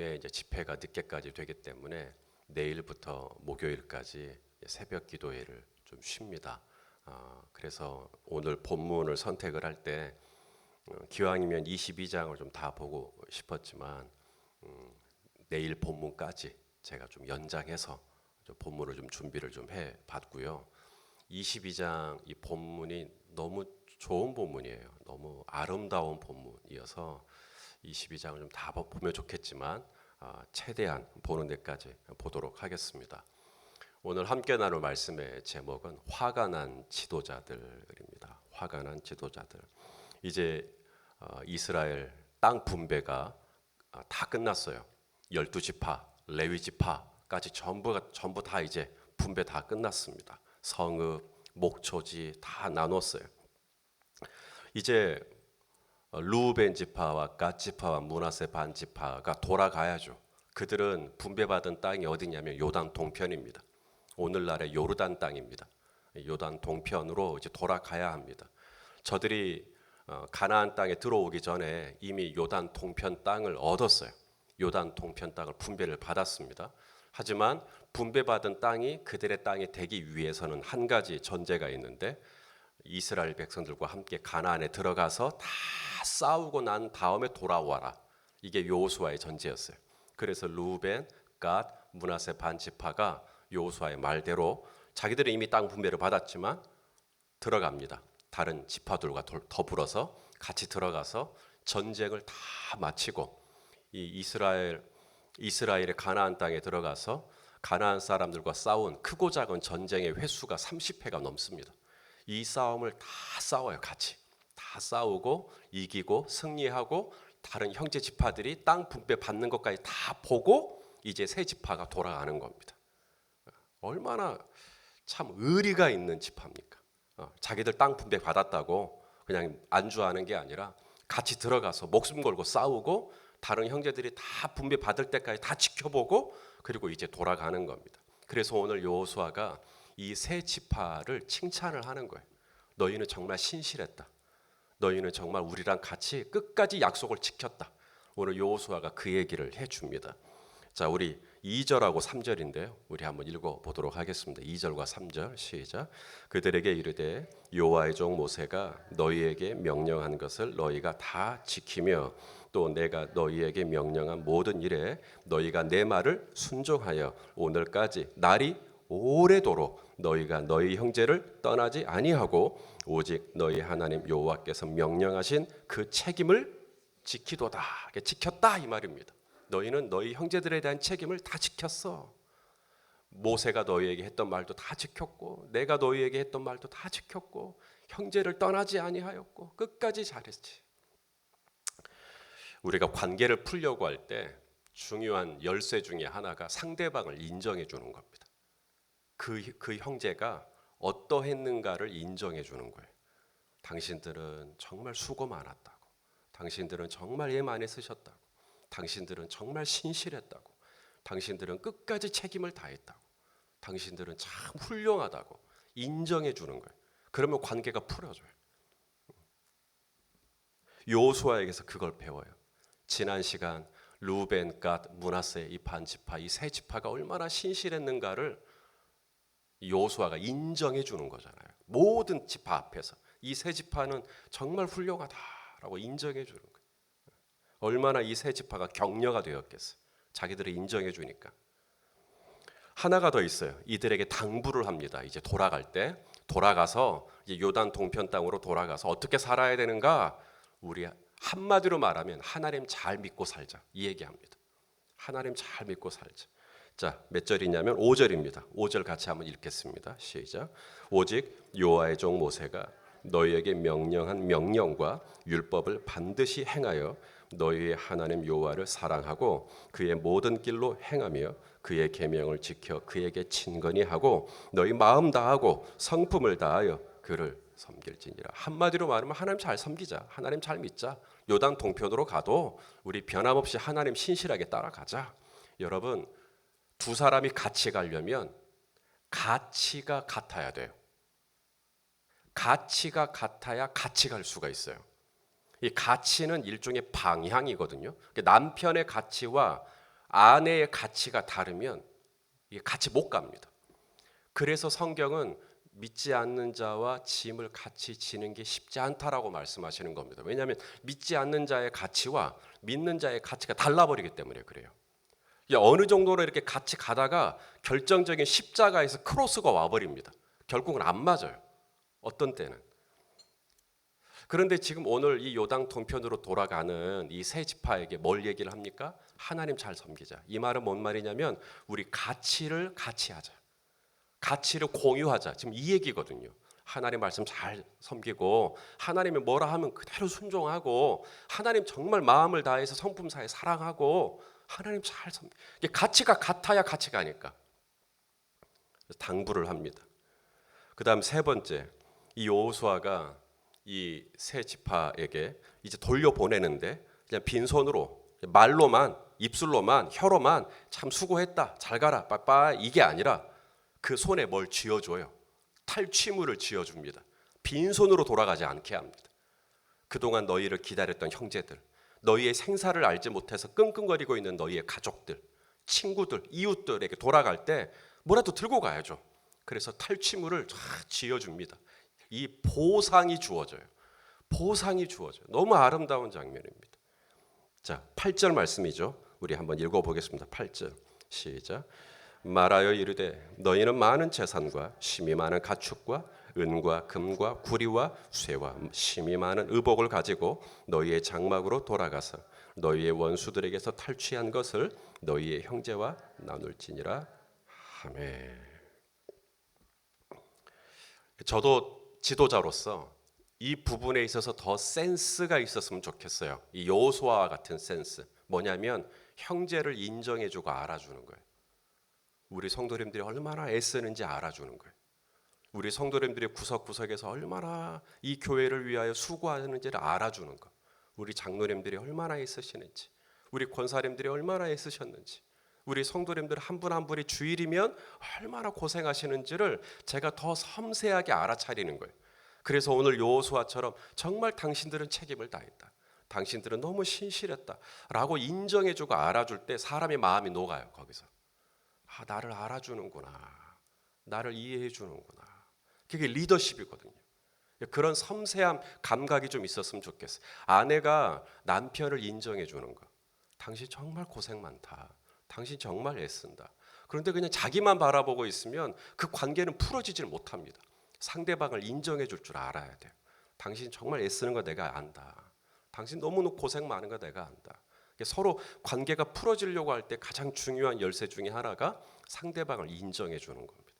이제 집회가 늦게까지 되기 때문에 내일부터 목요일까지 새벽 기도회를 좀 쉽니다. 그래서 오늘 본문을 선택을 할 때 기왕이면 22장을 좀 다 보고 싶었지만 내일 본문까지 제가 좀 연장해서 좀 본문을 좀 준비를 좀 해봤고요. 22장 이 본문이 너무 좋은 본문이에요. 너무 아름다운 본문이어서 22장을 좀 다 보면 좋겠지만 최대한 보는 데까지 보도록 하겠습니다. 오늘 함께 나눌 말씀의 제목은 화가 난 지도자들입니다. 화가 난 지도자들. 이제 이스라엘 땅 분배가 다 끝났어요. 12지파, 레위지파까지 전부 다 이제 분배 다 끝났습니다. 성읍, 목초지 다 나눴어요. 이제 루벤 지파와 갓 지파와 므낫세 반 지파가 돌아가야죠. 그들은 분배받은 땅이 어디냐면 요단 동편입니다. 오늘날의 요르단 땅입니다. 요단 동편으로 이제 돌아가야 합니다. 저들이 가나안 땅에 들어오기 전에 이미 요단 동편 땅을 얻었어요. 요단 동편 땅을 분배를 받았습니다. 하지만 분배받은 땅이 그들의 땅이 되기 위해서는 한 가지 전제가 있는데 이스라엘 백성들과 함께 가나안에 들어가서 다 싸우고 난 다음에 돌아와라. 이게 여호수아의 전제였어요. 그래서 루벤, 갓, 므낫세 반 지파가 여호수아의 말대로 자기들은 이미 땅 분배를 받았지만 들어갑니다. 다른 지파들과 더불어서 같이 들어가서 전쟁을 다 마치고 이 이스라엘의 가나안 땅에 들어가서 가나안 사람들과 싸운 크고 작은 전쟁의 횟수가 30회가 넘습니다. 이 싸움을 다 싸워요. 같이 다 싸우고 이기고 승리하고 다른 형제 지파들이 땅 분배 받는 것까지 다 보고 이제 새 지파가 돌아가는 겁니다. 얼마나 참 의리가 있는 지파입니까? 자기들 땅 분배 받았다고 그냥 안주하는 게 아니라 같이 들어가서 목숨 걸고 싸우고 다른 형제들이 다 분배 받을 때까지 다 지켜보고 그리고 이제 돌아가는 겁니다. 그래서 오늘 여호수아가 이 세 지파를 칭찬을 하는 거예요. 너희는 정말 신실했다. 너희는 정말 우리랑 같이 끝까지 약속을 지켰다. 오늘 여호수아가 그 얘기를 해줍니다. 자, 우리 2절하고 3절인데요. 우리 한번 읽어보도록 하겠습니다. 2절과 3절 시작. 그들에게 이르되 여호와의 종 모세가 너희에게 명령한 것을 너희가 다 지키며 또 내가 너희에게 명령한 모든 일에 너희가 내 말을 순종하여 오늘까지 날이 오래도록 너희가 너희 형제를 떠나지 아니하고 오직 너희 하나님 여호와께서 명령하신 그 책임을 지키도다. 지켰다 이 말입니다. 너희는 너희 형제들에 대한 책임을 다 지켰어. 모세가 너희에게 했던 말도 다 지켰고 내가 너희에게 했던 말도 다 지켰고 형제를 떠나지 아니하였고 끝까지 잘했지. 우리가 관계를 풀려고 할 때 중요한 열쇠 중에 하나가 상대방을 인정해 주는 겁니다. 그 형제가 어떠했는가를 인정해 주는 거예요. 당신들은 정말 수고 많았다고. 당신들은 정말 애 많이 쓰셨다고. 당신들은 정말 신실했다고. 당신들은 끝까지 책임을 다했다고. 당신들은 참 훌륭하다고 인정해 주는 거예요. 그러면 관계가 풀어져요. 여호수아에게서 그걸 배워요. 지난 시간 루벤, 갓, 므낫세 이 반 지파 이 세 지파가 얼마나 신실했는가를 여호수아가 인정해 주는 거잖아요. 모든 지파 앞에서 이 세 지파는 정말 훌륭하다라고 인정해 주는 거예요. 얼마나 이 세 지파가 격려가 되었겠어요. 자기들을 인정해 주니까. 하나가 더 있어요. 이들에게 당부를 합니다. 이제 돌아갈 때 돌아가서 이제 요단 동편 땅으로 돌아가서 어떻게 살아야 되는가? 우리 한마디로 말하면 하나님 잘 믿고 살자 이 얘기합니다. 하나님 잘 믿고 살자. 자, 몇 절이냐면 5절입니다. 5절 같이 한번 읽겠습니다. 시작. 오직 여호와의 종 모세가 너희에게 명령한 명령과 율법을 반드시 행하여 너희의 하나님 여호와를 사랑하고 그의 모든 길로 행하며 그의 계명을 지켜 그에게 친근히 하고 너희 마음 다하고 성품을 다하여 그를 섬길지니라. 한마디로 말하면 하나님 잘 섬기자. 하나님 잘 믿자. 요단 동편으로 가도 우리 변함없이 하나님 신실하게 따라가자. 여러분, 두 사람이 같이 가려면 가치가 같아야 돼요. 가치가 같아야 같이 갈 수가 있어요. 이 가치는 일종의 방향이거든요. 남편의 가치와 아내의 가치가 다르면 이게 같이 못 갑니다. 그래서 성경은 믿지 않는 자와 짐을 같이 지는 게 쉽지 않다라고 말씀하시는 겁니다. 왜냐하면 믿지 않는 자의 가치와 믿는 자의 가치가 달라버리기 때문에 그래요. 어느 정도로 이렇게 같이 가다가 결정적인 십자가에서 크로스가 와버립니다. 결국은 안 맞아요. 어떤 때는. 그런데 지금 오늘 이 요당 동편으로 돌아가는 이 세 지파에게 뭘 얘기를 합니까? 하나님 잘 섬기자. 이 말은 뭔 말이냐면 우리 가치를 같이 하자. 가치를 공유하자. 지금 이 얘기거든요. 하나님 말씀 잘 섬기고 하나님이 뭐라 하면 그대로 순종하고 하나님 정말 마음을 다해서 성품사에 사랑하고 하나님 잘 섬기. 이게 가치가 같아야 같이 가니까. 당부를 합니다. 그다음 세 번째, 이 여호수아가 이 세 지파에게 이제 돌려보내는데 그냥 빈손으로 말로만 입술로만 혀로만 참 수고했다 잘 가라 빠빠 이게 아니라 그 손에 뭘 쥐어줘요. 탈취물을 쥐어줍니다. 빈손으로 돌아가지 않게 합니다. 그동안 너희를 기다렸던 형제들, 너희의 생사를 알지 못해서 끙끙거리고 있는 너희의 가족들, 친구들, 이웃들에게 돌아갈 때 뭐라도 들고 가야죠. 그래서 탈취물을 쫙 쥐어줍니다. 이 보상이 주어져요. 보상이 주어져요. 너무 아름다운 장면입니다. 자, 8절 말씀이죠. 우리 한번 읽어보겠습니다. 8절 시작. 말하여 이르되 너희는 많은 재산과 심이 많은 가축과 은과 금과 구리와 쇠와 심이 많은 의복을 가지고 너희의 장막으로 돌아가서 너희의 원수들에게서 탈취한 것을 너희의 형제와 나눌지니라 하매. 저도 지도자로서 이 부분에 있어서 더 센스가 있었으면 좋겠어요. 이 여호수아와 같은 센스. 뭐냐면 형제를 인정해주고 알아주는 거예요. 우리 성도님들이 얼마나 애쓰는지 알아주는 거예요. 우리 성도님들이 구석구석에서 얼마나 이 교회를 위하여 수고하는지를 알아주는 거. 우리 장로님들이 얼마나 애쓰시는지, 우리 권사님들이 얼마나 애쓰셨는지, 우리 성도님들 한 분 한 분이 주일이면 얼마나 고생하시는지를 제가 더 섬세하게 알아차리는 거예요. 그래서 오늘 여호수아처럼 정말 당신들은 책임을 다했다. 당신들은 너무 신실했다. 라고 인정해주고 알아줄 때 사람의 마음이 녹아요. 거기서. 아, 나를 알아주는구나. 나를 이해해주는구나. 그게 리더십이거든요. 그런 섬세한 감각이 좀 있었으면 좋겠어요. 아내가 남편을 인정해주는 거. 당신 정말 고생 많다. 당신 정말 애쓴다. 그런데 그냥 자기만 바라보고 있으면 그 관계는 풀어지질 못합니다. 상대방을 인정해 줄 줄 알아야 돼요. 당신 정말 애쓰는 거 내가 안다. 당신 너무 고생 많은 거 내가 안다. 서로 관계가 풀어지려고 할 때 가장 중요한 열쇠 중에 하나가 상대방을 인정해 주는 겁니다.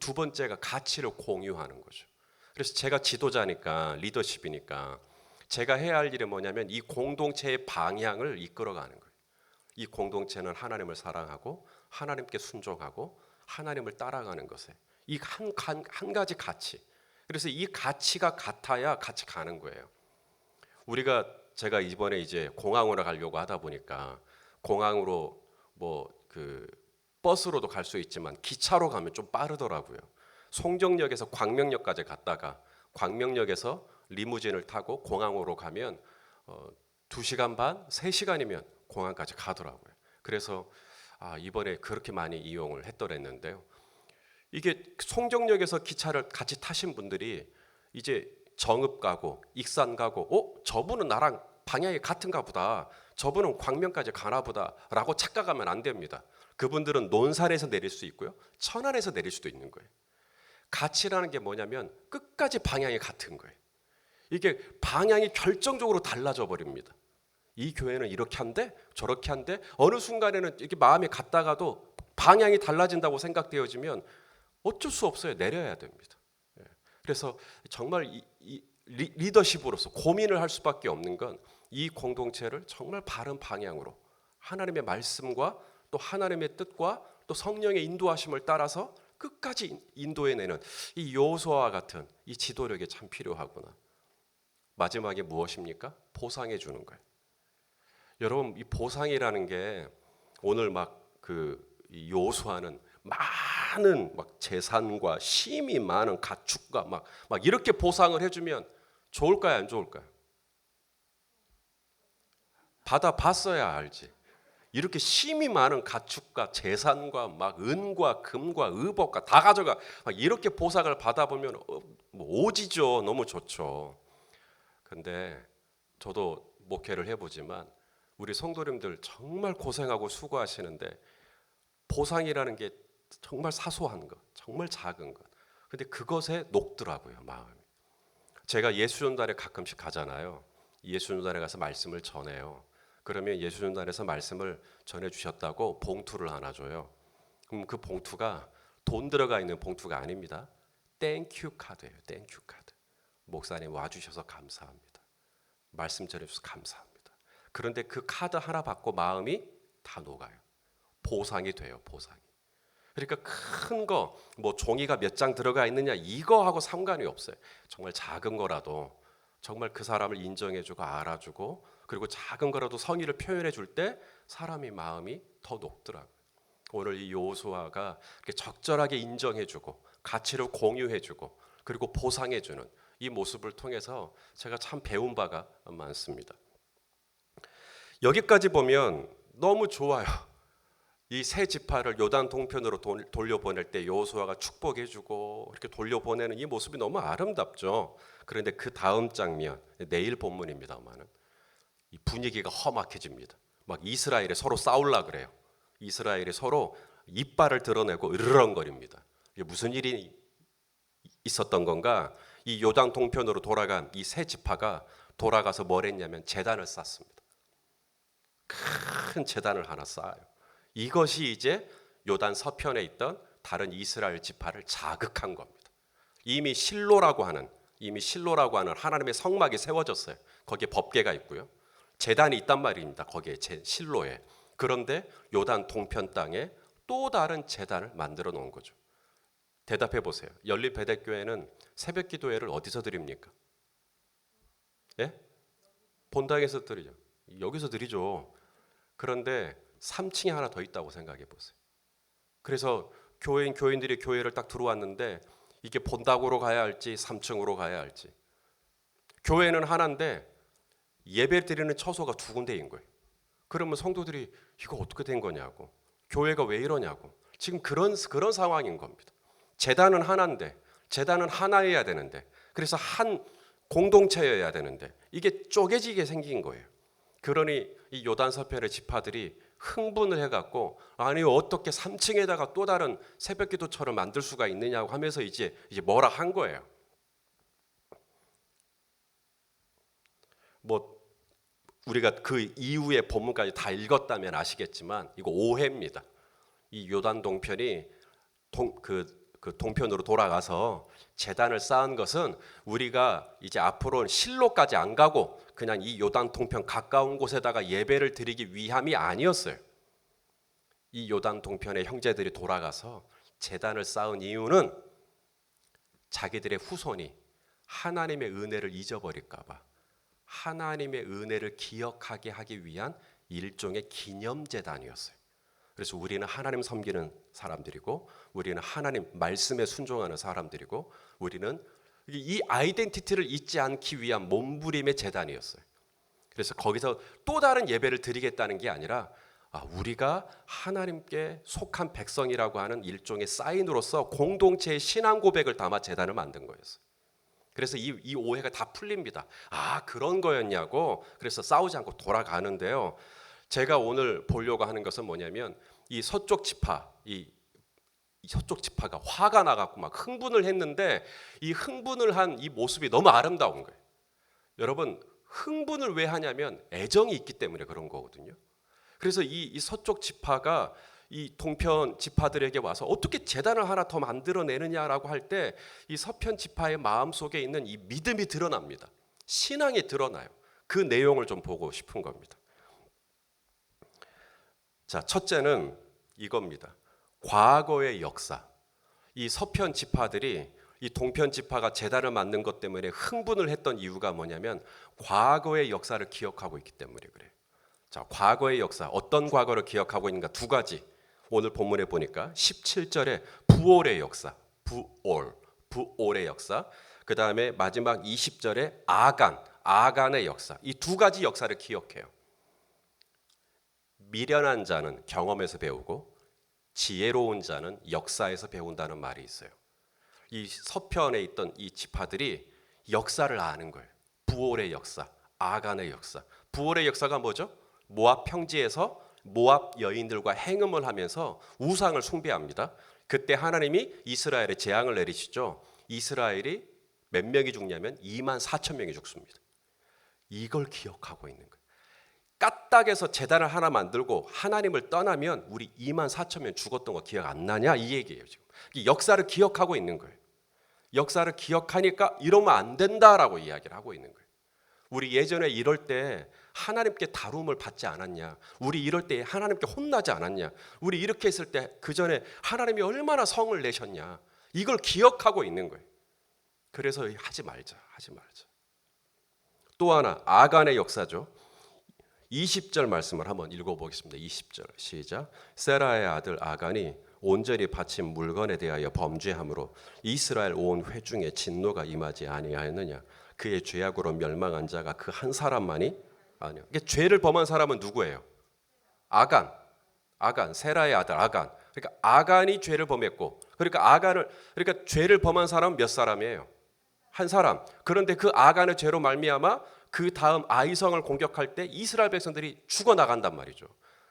두 번째가 가치를 공유하는 거죠. 그래서 제가 지도자니까 리더십이니까 제가 해야 할 일이 뭐냐면 이 공동체의 방향을 이끌어가는 거예요. 이 공동체는 하나님을 사랑하고 하나님께 순종하고 하나님을 따라가는 것에 이 한 가지 가치. 그래서 이 가치가 같아야 같이 가는 거예요. 제가 이번에 이제 공항으로 가려고 하다 보니까 공항으로 버스로도 갈 수 있지만 기차로 가면 좀 빠르더라고요. 송정역에서 광명역까지 갔다가 광명역에서 리무진을 타고 공항으로 가면 2시간 반, 3시간이면 공항까지 가더라고요. 그래서 이번에 그렇게 많이 이용을 했더랬는데요. 이게 송정역에서 기차를 같이 타신 분들이 이제 정읍 가고 익산 가고 저분은 나랑 방향이 같은가 보다. 저분은 광명까지 가나 보다라고 착각하면 안 됩니다. 그분들은 논산에서 내릴 수 있고요. 천안에서 내릴 수도 있는 거예요. 가치라는 게 뭐냐면 끝까지 방향이 같은 거예요. 이게 방향이 결정적으로 달라져 버립니다. 이 교회는 이렇게 한대 저렇게 한대 어느 순간에는 이렇게 마음이 갔다가도 방향이 달라진다고 생각되어지면 어쩔 수 없어요. 내려야 됩니다. 그래서 정말 이 리더십으로서 고민을 할 수밖에 없는 건 이 공동체를 정말 바른 방향으로 하나님의 말씀과 또 하나님의 뜻과 또 성령의 인도하심을 따라서 끝까지 인도해내는 이 여호수아와 같은 이 지도력이 참 필요하구나. 마지막에 무엇입니까? 보상해 주는 거예요. 여러분 이 보상이라는 게 오늘 이 여호수아는 많은 재산과 심이 많은 가축과 막 이렇게 보상을 해주면 좋을까요, 안 좋을까요? 받아봤어야 알지. 이렇게 심이 많은 가축과 재산과 막 은과 금과 의복과 다 가져가 막 이렇게 보상을 받아보면 뭐 오지죠. 너무 좋죠. 근데 저도 목회를 해보지만 우리 성도님들 정말 고생하고 수고하시는데 보상이라는 게 정말 사소한 것, 정말 작은 것. 근데 그것에 녹더라고요, 마음이. 제가 예수전단에 가끔씩 가잖아요. 예수전단에 가서 말씀을 전해요. 그러면 예수전단에서 말씀을 전해주셨다고 봉투를 하나 줘요. 그럼 그 봉투가 돈 들어가 있는 봉투가 아닙니다. 땡큐 카드예요. 땡큐 카드. 목사님 와주셔서 감사합니다. 말씀 전해주셔서 감사합니다. 그런데 그 카드 하나 받고 마음이 다 녹아요. 보상이 돼요. 보상이. 그러니까 큰 거, 뭐 종이가 몇 장 들어가 있느냐 이거하고 상관이 없어요. 정말 작은 거라도 정말 그 사람을 인정해주고 알아주고 그리고 작은 거라도 성의를 표현해 줄 때 사람이 마음이 더 녹더라고요. 오늘 이 여호수아가 적절하게 인정해주고 가치를 공유해주고 그리고 보상해주는 이 모습을 통해서 제가 참 배운 바가 많습니다. 여기까지 보면 너무 좋아요. 이 세 지파를 요단 동편으로 돌려보낼 때 여호수아가 축복해주고 이렇게 돌려보내는 이 모습이 너무 아름답죠. 그런데 그 다음 장면, 내일 본문입니다만은 이 분위기가 험악해집니다. 막 이스라엘이 서로 싸우려 그래요. 이스라엘이 서로 이빨을 드러내고 으르렁거립니다. 이게 무슨 일이 있었던 건가? 이 요단 동편으로 돌아간 이 세 지파가 돌아가서 뭘 했냐면 제단을 쌓습니다. 큰 제단을 하나 쌓아요. 이것이 이제 요단 서편에 있던 다른 이스라엘 지파를 자극한 겁니다. 이미 실로라고 하는 하나님의 성막이 세워졌어요. 거기에 법궤가 있고요. 제단이 있단 말입니다. 거기에 실로에. 그런데 요단 동편 땅에 또 다른 제단을 만들어 놓은 거죠. 대답해 보세요. 열린 베델교회는 새벽 기도회를 어디서 드립니까? 예? 본당에서 드리죠. 여기서 드리죠. 그런데 3층에 하나 더 있다고 생각해 보세요. 그래서 교인들이 교회를 딱 들어왔는데 이게 본당으로 가야 할지 3층으로 가야 할지. 교회는 하나인데 예배 드리는 처소가 두 군데인 거예요. 그러면 성도들이 이거 어떻게 된 거냐고. 교회가 왜 이러냐고. 지금 그런 상황인 겁니다. 제단은 하나인데 제단은 하나여야 되는데 그래서 한 공동체여야 되는데 이게 쪼개지게 생긴 거예요. 그러니 이 요단 서편의 지파들이 흥분을 해갖고 아니 어떻게 3층에다가 또 다른 새벽기도처럼 만들 수가 있느냐고 하면서 이제 뭐라 한 거예요. 뭐 우리가 그 이후의 본문까지 다 읽었다면 아시겠지만 이거 오해입니다. 이 요단 동편이 그 동편으로 돌아가서 제단을 쌓은 것은 우리가 이제 앞으로는 실로까지 안 가고 그냥 이 요단 동편 가까운 곳에다가 예배를 드리기 위함이 아니었어요. 이 요단 동편의 형제들이 돌아가서 제단을 쌓은 이유는 자기들의 후손이 하나님의 은혜를 잊어버릴까 봐 하나님의 은혜를 기억하게 하기 위한 일종의 기념제단이었어요. 그래서 우리는 하나님 섬기는 사람들이고 우리는 하나님 말씀에 순종하는 사람들이고 우리는 이 아이덴티티를 잊지 않기 위한 몸부림의 제단이었어요. 그래서 거기서 또 다른 예배를 드리겠다는 게 아니라 우리가 하나님께 속한 백성이라고 하는 일종의 사인으로서 공동체의 신앙 고백을 담아 제단을 만든 거였어요. 그래서 이 오해가 다 풀립니다. 그런 거였냐고. 그래서 싸우지 않고 돌아가는데요. 제가 오늘 보려고 하는 것은 뭐냐면 이 서쪽 지파, 이 서쪽 지파가 화가 나갖고 막 흥분을 했는데 이 흥분을 한 이 모습이 너무 아름다운 거예요. 여러분 흥분을 왜 하냐면 애정이 있기 때문에 그런 거거든요. 그래서 이 서쪽 지파가 이 동편 지파들에게 와서 어떻게 제단을 하나 더 만들어내느냐라고 할 때 이 서편 지파의 마음 속에 있는 이 믿음이 드러납니다. 신앙이 드러나요. 그 내용을 좀 보고 싶은 겁니다. 자, 첫째는 이겁니다. 과거의 역사. 이 서편 지파들이 이 동편 지파가 제단을 만든 것 때문에 흥분을 했던 이유가 뭐냐면 과거의 역사를 기억하고 있기 때문에 그래요. 자, 과거의 역사. 어떤 과거를 기억하고 있는가? 두 가지. 오늘 본문에 보니까 17절에 부올의 역사. 부올의 역사. 그 다음에 마지막 20절에 아간의 역사. 이 두 가지 역사를 기억해요. 미련한 자는 경험에서 배우고 지혜로운 자는 역사에서 배운다는 말이 있어요. 이 서편에 있던 이 지파들이 역사를 아는 거예요. 부올의 역사, 아간의 역사. 부올의 역사가 뭐죠? 모압 평지에서 모압 여인들과 행음을 하면서 우상을 숭배합니다. 그때 하나님이 이스라엘에 재앙을 내리시죠. 이스라엘이 몇 명이 죽냐면 2만 4천 명이 죽습니다. 이걸 기억하고 있는 거예요. 까딱에서 제단을 하나 만들고 하나님을 떠나면 우리 2만 4천 명 죽었던 거 기억 안 나냐? 이 얘기예요. 지금 역사를 기억하고 있는 거예요. 역사를 기억하니까 이러면 안 된다라고 이야기를 하고 있는 거예요. 우리 예전에 이럴 때 하나님께 다룸을 받지 않았냐? 우리 이럴 때 하나님께 혼나지 않았냐? 우리 이렇게 했을 때 그 전에 하나님이 얼마나 성을 내셨냐? 이걸 기억하고 있는 거예요. 그래서 하지 말자. 또 하나 아간의 역사죠. 20절 말씀을 한번 읽어보겠습니다. 20절 시작. 세라의 아들 아간이 온전히 바친 물건에 대하여 범죄함으로 이스라엘 온 회중에 진노가 임하지 아니하였느냐. 그의 죄악으로 멸망한 자가 그 한 사람만이 아니요. 이게 죄를 범한 사람은 누구예요? 아간, 세라의 아들 아간. 그러니까 아간이 죄를 범했고, 그러니까 죄를 범한 사람은 몇 사람이에요? 한 사람. 그런데 그 아간의 죄로 말미암아 그 다음 아이성을 공격할 때 이스라엘 백성들이 죽어 나간단 말이죠.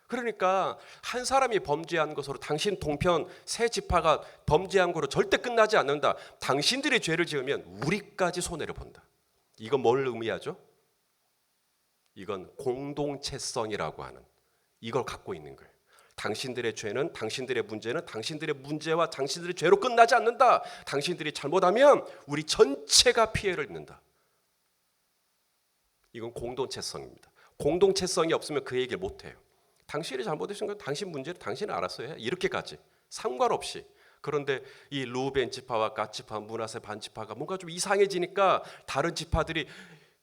그러니까 한 사람이 범죄한 것으로 당신 동편 세 지파가 범죄한 것으로 절대 끝나지 않는다. 당신들이 죄를 지으면 우리까지 손해를 본다. 이건 뭘 의미하죠? 이건 공동체성이라고 하는 이걸 갖고 있는 거예요. 당신들의 죄는 당신들의 문제는 당신들의 문제와 당신들의 죄로 끝나지 않는다. 당신들이 잘못하면 우리 전체가 피해를 입는다. 이건 공동체성입니다. 공동체성이 없으면 그 얘기를 못해요. 당신이 잘못하신 건 당신 문제를 당신이 알아서 해. 이렇게까지 상관없이. 그런데 이 루벤 지파와 갓 지파, 므낫세 반 지파가 뭔가 좀 이상해지니까 다른 지파들이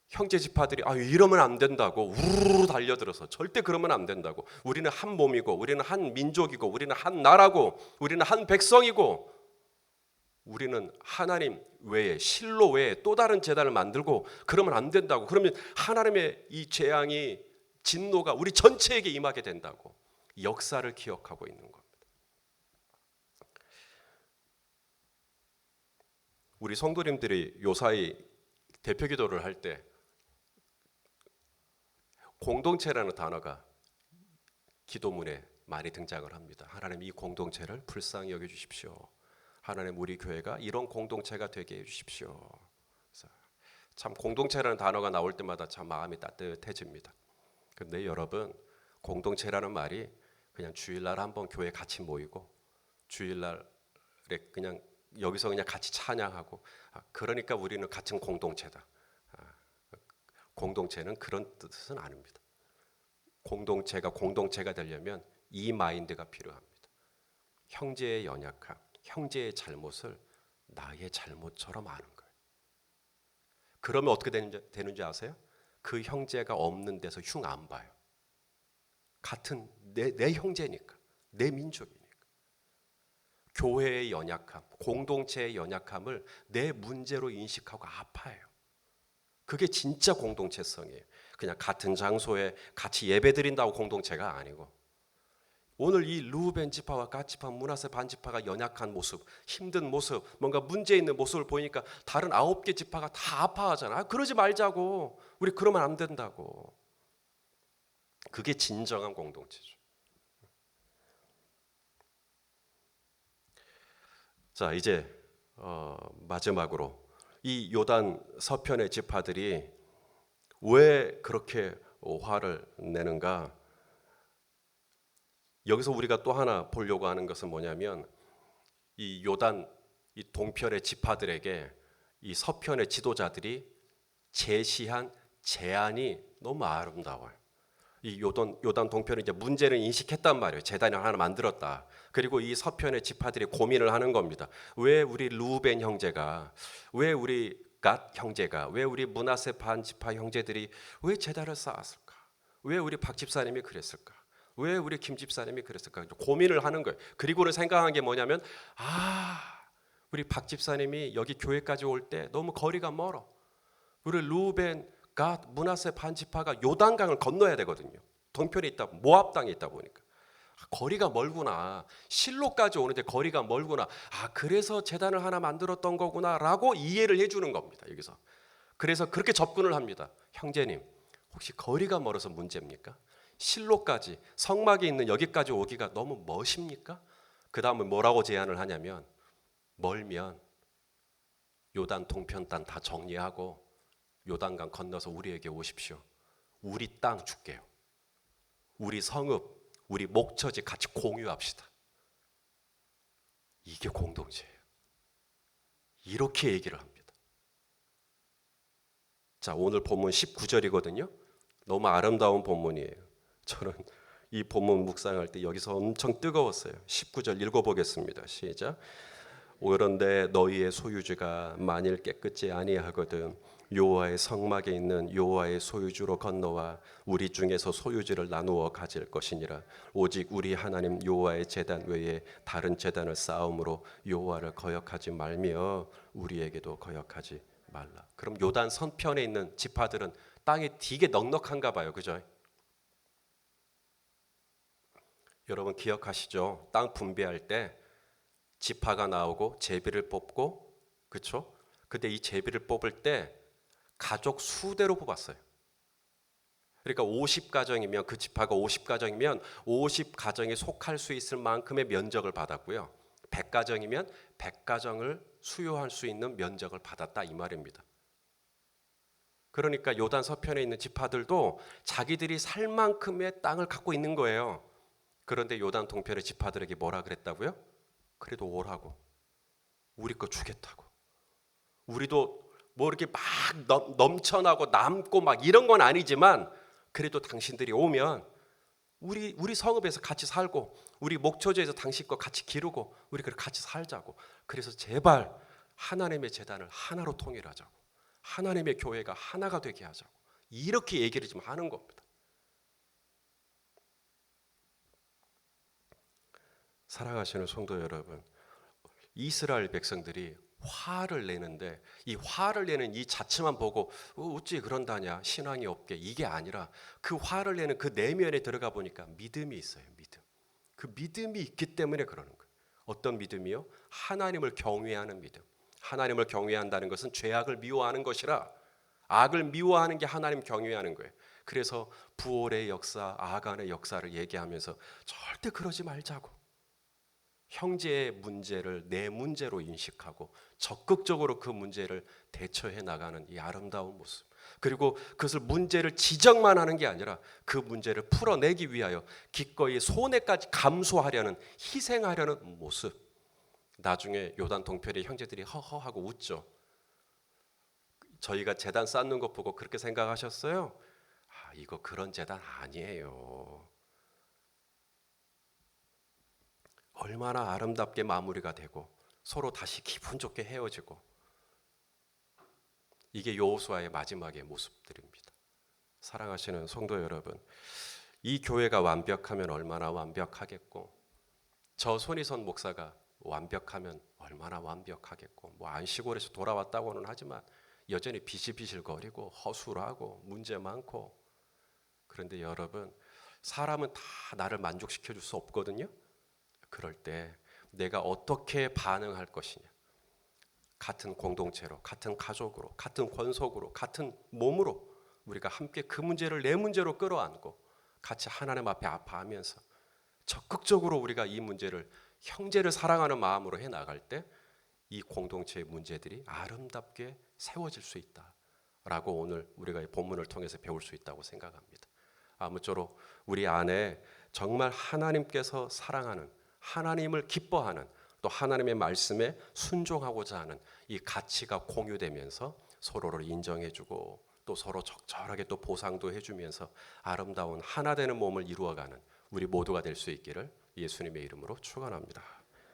형제 지파들이 이러면 안 된다고 우르르 달려들어서 절대 그러면 안 된다고. 우리는 한 몸이고 우리는 한 민족이고 우리는 한 나라고 우리는 한 백성이고 우리는 하나님 외에 실로 외에 또 다른 제단을 만들고 그러면 안 된다고. 그러면 하나님의 이 재앙이 진노가 우리 전체에게 임하게 된다고. 역사를 기억하고 있는 겁니다. 우리 성도님들이 요사이 대표 기도를 할 때 공동체라는 단어가 기도문에 많이 등장을 합니다. 하나님 이 공동체를 불쌍히 여겨주십시오. 하나님 우리 교회가 이런 공동체가 되게 해주십시오. 참 공동체라는 단어가 나올 때마다 참 마음이 따뜻해집니다. 그런데 여러분 공동체라는 말이 그냥 주일날 한번 교회 같이 모이고 주일날에 그냥 여기서 그냥 같이 찬양하고 그러니까 우리는 같은 공동체다. 공동체는 그런 뜻은 아닙니다. 공동체가 되려면 이 마인드가 필요합니다. 형제의 연약함, 형제의 잘못을 나의 잘못처럼 아는 거예요. 그러면 어떻게 되는지 아세요? 그 형제가 없는 데서 흉 안 봐요. 같은 내 형제니까, 내 민족이니까. 교회의 연약함, 공동체의 연약함을 내 문제로 인식하고 아파해요. 그게 진짜 공동체성이에요. 그냥 같은 장소에 같이 예배드린다고 공동체가 아니고 오늘 이 루벤 지파와 갓 지파, 므낫세 반 지파가 연약한 모습, 힘든 모습, 뭔가 문제 있는 모습을 보이니까 다른 9개 지파가 다 아파하잖아. 그러지 말자고. 우리 그러면 안 된다고. 그게 진정한 공동체죠. 자, 이제 마지막으로 이 요단 서편의 지파들이 왜 그렇게 화를 내는가? 여기서 우리가 또 하나 보려고 하는 것은 뭐냐면 이 요단 이 동편의 지파들에게 이 서편의 지도자들이 제시한 제안이 너무 아름다워요. 이 요단 동편은 이제 문제를 인식했단 말이에요. 제단을 하나 만들었다. 그리고 이 서편의 지파들이 고민을 하는 겁니다. 왜 우리 루벤 형제가, 왜 우리 갓 형제가, 왜 우리 므낫세 반 지파 형제들이 왜 제단을 쌓았을까? 왜 우리 박 집사님이 그랬을까? 왜 우리 김 집사님이 그랬을까? 고민을 하는 거예요. 그리고는 생각한 게 뭐냐면 우리 박 집사님이 여기 교회까지 올 때 너무 거리가 멀어. 우리 루벤, 갓, 므낫세 반 지파가 요단강을 건너야 되거든요. 동편에 있다, 모압 땅에 있다 보니까 거리가 멀구나. 실로까지 오는데 거리가 멀구나. 그래서 제단을 하나 만들었던 거구나라고 이해를 해주는 겁니다. 여기서. 그래서 그렇게 접근을 합니다. 형제님, 혹시 거리가 멀어서 문제입니까? 실로까지 성막에 있는 여기까지 오기가 너무 멋입니까? 그 다음에 뭐라고 제안을 하냐면 멀면 요단 동편 땅 다 정리하고 요단강 건너서 우리에게 오십시오. 우리 땅 줄게요. 우리 성읍, 우리 목처지 같이 공유합시다. 이게 공동체예요. 이렇게 얘기를 합니다. 자, 오늘 본문 19절이거든요. 너무 아름다운 본문이에요. 저는 이 본문 묵상할 때 여기서 엄청 뜨거웠어요. 19절 읽어보겠습니다. 시작. 그런데 너희의 소유주가 만일 깨끗지 아니하거든 여호와의 성막에 있는 여호와의 소유주로 건너와 우리 중에서 소유주를 나누어 가질 것이니라. 오직 우리 하나님 여호와의 제단 외에 다른 제단을 쌓음으로 여호와를 거역하지 말며 우리에게도 거역하지 말라. 그럼 요단 서편에 있는 지파들은 땅이 되게 넉넉한가 봐요. 그죠? 여러분 기억하시죠? 땅 분배할 때 지파가 나오고 제비를 뽑고, 그렇죠? 근데 이 제비를 뽑을 때 가족 수대로 뽑았어요. 그러니까 50가정이면 그 지파가 50가정이면 50가정에 속할 수 있을 만큼의 면적을 받았고요. 100가정이면 100가정을 수용할 수 있는 면적을 받았다 이 말입니다. 그러니까 요단 서편에 있는 지파들도 자기들이 살 만큼의 땅을 갖고 있는 거예요. 그런데 요단 동편의 지파들에게 뭐라 그랬다고요? 그래도 오라고. 우리 거 주겠다고. 우리도 뭐 이렇게 막 넘쳐나고 남고 막 이런 건 아니지만 그래도 당신들이 오면 우리 성읍에서 같이 살고 우리 목초지에서 당신 거 같이 기르고 우리 그렇게 같이 살자고. 그래서 제발 하나님의 제단을 하나로 통일하자고. 하나님의 교회가 하나가 되게 하자고. 이렇게 얘기를 좀 하는 겁니다. 사랑하시는 성도 여러분, 이스라엘 백성들이 화를 내는데 이 화를 내는 이 자체만 보고 어찌 그런다냐, 신앙이 없게, 이게 아니라 그 화를 내는 그 내면에 들어가 보니까 믿음이 있어요. 믿음. 그 믿음이 있기 때문에 그러는 거예요. 어떤 믿음이요? 하나님을 경외하는 믿음. 하나님을 경외한다는 것은 죄악을 미워하는 것이라, 악을 미워하는 게 하나님 경외하는 거예요. 그래서 부올의 역사, 아간의 역사를 얘기하면서 절대 그러지 말자고. 형제의 문제를 내 문제로 인식하고 적극적으로 그 문제를 대처해 나가는 이 아름다운 모습. 그리고 그것을 문제를 지적만 하는 게 아니라 그 문제를 풀어내기 위하여 기꺼이 손해까지 감수하려는, 희생하려는 모습. 나중에 요단 동편의 형제들이 허허하고 웃죠. 저희가 제단 쌓는 것 보고 그렇게 생각하셨어요? 이거 그런 제단 아니에요. 얼마나 아름답게 마무리가 되고 서로 다시 기분 좋게 헤어지고, 이게 여호수아의 마지막의 모습들입니다. 사랑하시는 성도 여러분, 이 교회가 완벽하면 얼마나 완벽하겠고, 저 손희선 목사가 완벽하면 얼마나 완벽하겠고, 뭐 안시골에서 돌아왔다고는 하지만 여전히 비실비실거리고 허술하고 문제 많고. 그런데 여러분, 사람은 다 나를 만족시켜 줄 수 없거든요. 그럴 때 내가 어떻게 반응할 것이냐. 같은 공동체로, 같은 가족으로, 같은 권속으로, 같은 몸으로 우리가 함께 그 문제를 내 문제로 끌어안고 같이 하나님 앞에 아파하면서 적극적으로 우리가 이 문제를, 형제를 사랑하는 마음으로 해나갈 때 이 공동체의 문제들이 아름답게 세워질 수 있다라고 오늘 우리가 이 본문을 통해서 배울 수 있다고 생각합니다. 아무쪼록 우리 안에 정말 하나님께서 사랑하는, 하나님을 기뻐하는, 또 하나님의 말씀에 순종하고자 하는 이 가치가 공유되면서 서로를 인정해주고 또 서로 적절하게 또 보상도 해주면서 아름다운 하나 되는 몸을 이루어가는 우리 모두가 될 수 있기를 예수님의 이름으로 축원합니다.